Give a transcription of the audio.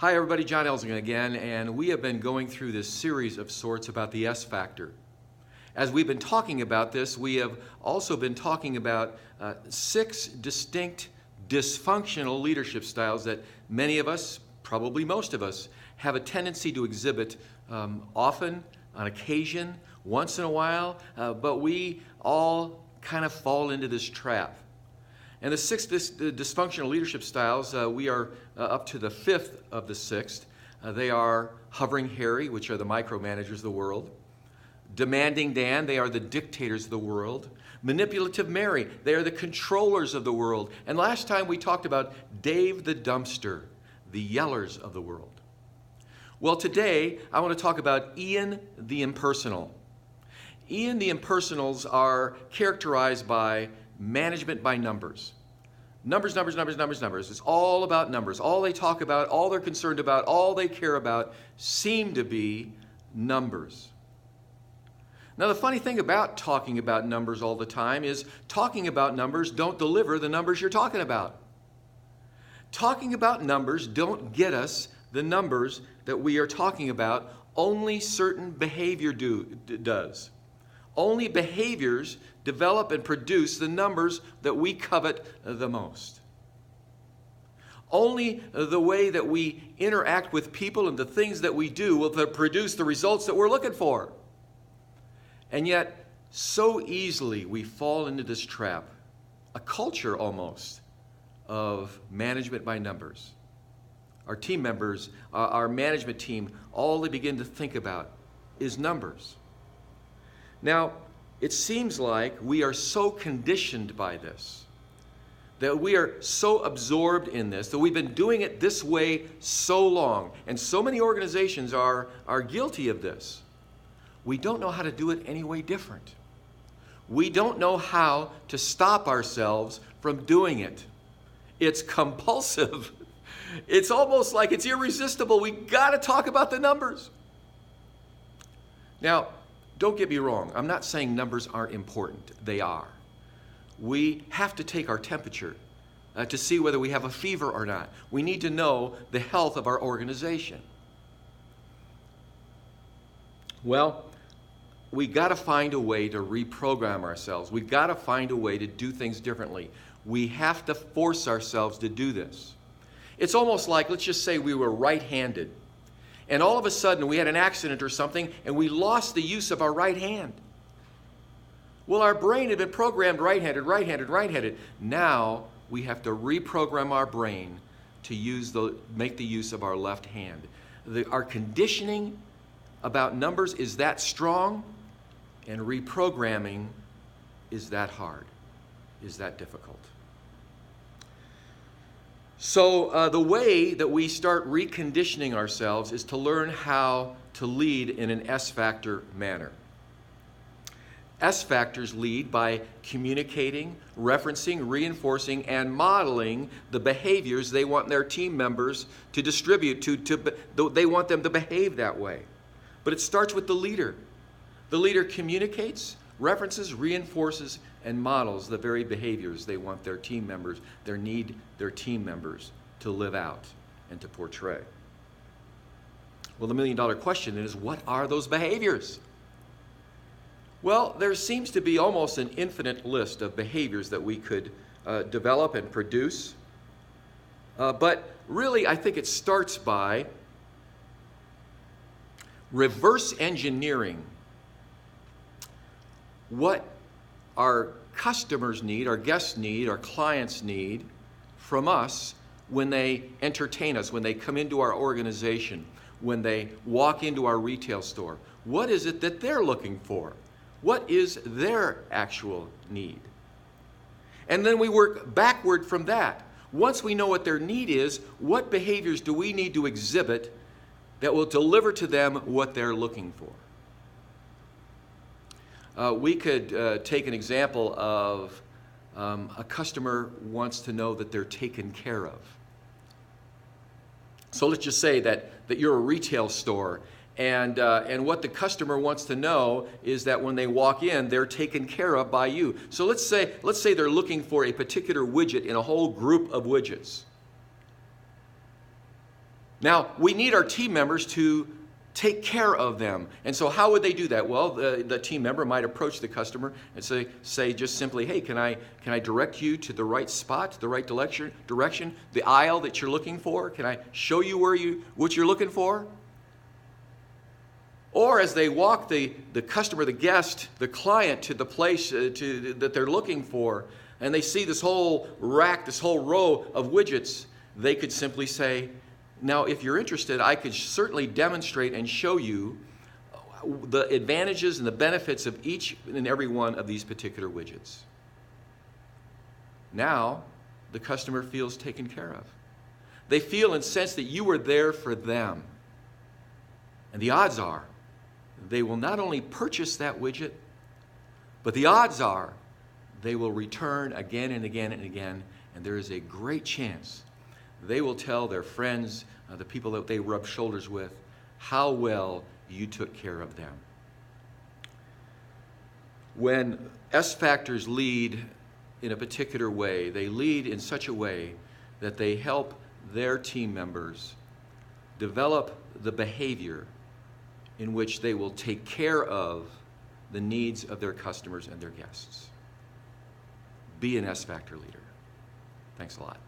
Hi everybody, John Elzinga again, and we have been going through this series of sorts about the S factor. As we've been talking about this, we have also been talking about 6 distinct dysfunctional leadership styles that many of us, probably most of us, have a tendency to exhibit often, on occasion, once in a while, but we all kind of fall into this trap. And the 6 dysfunctional leadership styles, we are up to the 5th of the 6th. They are Hovering Harry, which are the micromanagers of the world. Demanding Dan, they are the dictators of the world. Manipulative Mary, they are the controllers of the world. And last time we talked about Dave the Dumpster, the yellers of the world. Well, today I want to talk about Ian the Impersonal. Ian the Impersonals are characterized by management by numbers. Numbers. It's all about numbers. All they talk about, all they're concerned about, all they care about seem to be numbers. Now, the funny thing about talking about numbers all the time is talking about numbers don't deliver the numbers you're talking about. Talking about numbers don't get us the numbers that we are talking about. Only certain behavior does. Only behaviors develop and produce the numbers that we covet the most. Only the way that we interact with people and the things that we do will produce the results that we're looking for. And yet, so easily we fall into this trap, a culture almost, of management by numbers. Our team members, our management team, all they begin to think about is numbers. Now, it seems like we are so conditioned by this, that we are so absorbed in this, that we've been doing it this way so long, and so many organizations are guilty of this. We don't know how to do it any way different. We don't know how to stop ourselves from doing it. It's compulsive. It's almost like it's irresistible. We got to talk about the numbers. Now, don't get me wrong. I'm not saying numbers aren't important. They are. We have to take our temperature to see whether we have a fever or not. We need to know the health of our organization. Well, we got to find a way to reprogram ourselves. We got to find a way to do things differently. We have to force ourselves to do this. It's almost like, let's just say we were right-handed, and all of a sudden we had an accident or something, and we lost the use of our right hand. Well, our brain had been programmed right-handed. Now we have to reprogram our brain to make the use of our left hand. Our conditioning about numbers is that strong, and reprogramming is that hard, is that difficult. So the way that we start reconditioning ourselves is to learn how to lead in an S-factor manner. S-factors lead by communicating, referencing, reinforcing, and modeling the behaviors they want their team members to distribute they want them to behave that way. But it starts with the leader. The leader communicates, references, reinforces, and models the very behaviors they want their team members, their team members to live out and to portray. Well, the million-dollar question is, what are those behaviors? Well, there seems to be almost an infinite list of behaviors that we could develop and produce. But really, I think it starts by reverse engineering what our customers need, our guests need, our clients need from us when they entertain us, when they come into our organization, when they walk into our retail store. What is it that they're looking for? What is their actual need? And then we work backward from that. Once we know what their need is, what behaviors do we need to exhibit that will deliver to them what they're looking for? We could take an example of a customer wants to know that they're taken care of. So let's just say that you're a retail store, and what the customer wants to know is that when they walk in, they're taken care of by you. So let's say they're looking for a particular widget in a whole group of widgets. Now, we need our team members to take care of them. And so how would they do that? Well, the team member might approach the customer and say just simply, hey, can I direct you to the right spot, the right direction, the aisle that you're looking for? Can I show you what you're looking for? Or as they walk the customer, the guest, the client to the place that they're looking for, and they see this whole rack, this whole row of widgets, they could simply say, now, if you're interested, I could certainly demonstrate and show you the advantages and the benefits of each and every one of these particular widgets. Now, the customer feels taken care of. They feel and sense that you were there for them. And the odds are they will not only purchase that widget, but the odds are they will return again and again and again, and there is a great chance they will tell their friends, the people that they rub shoulders with, how well you took care of them. When S factors lead in a particular way, they lead in such a way that they help their team members develop the behavior in which they will take care of the needs of their customers and their guests. Be an S factor leader. Thanks a lot.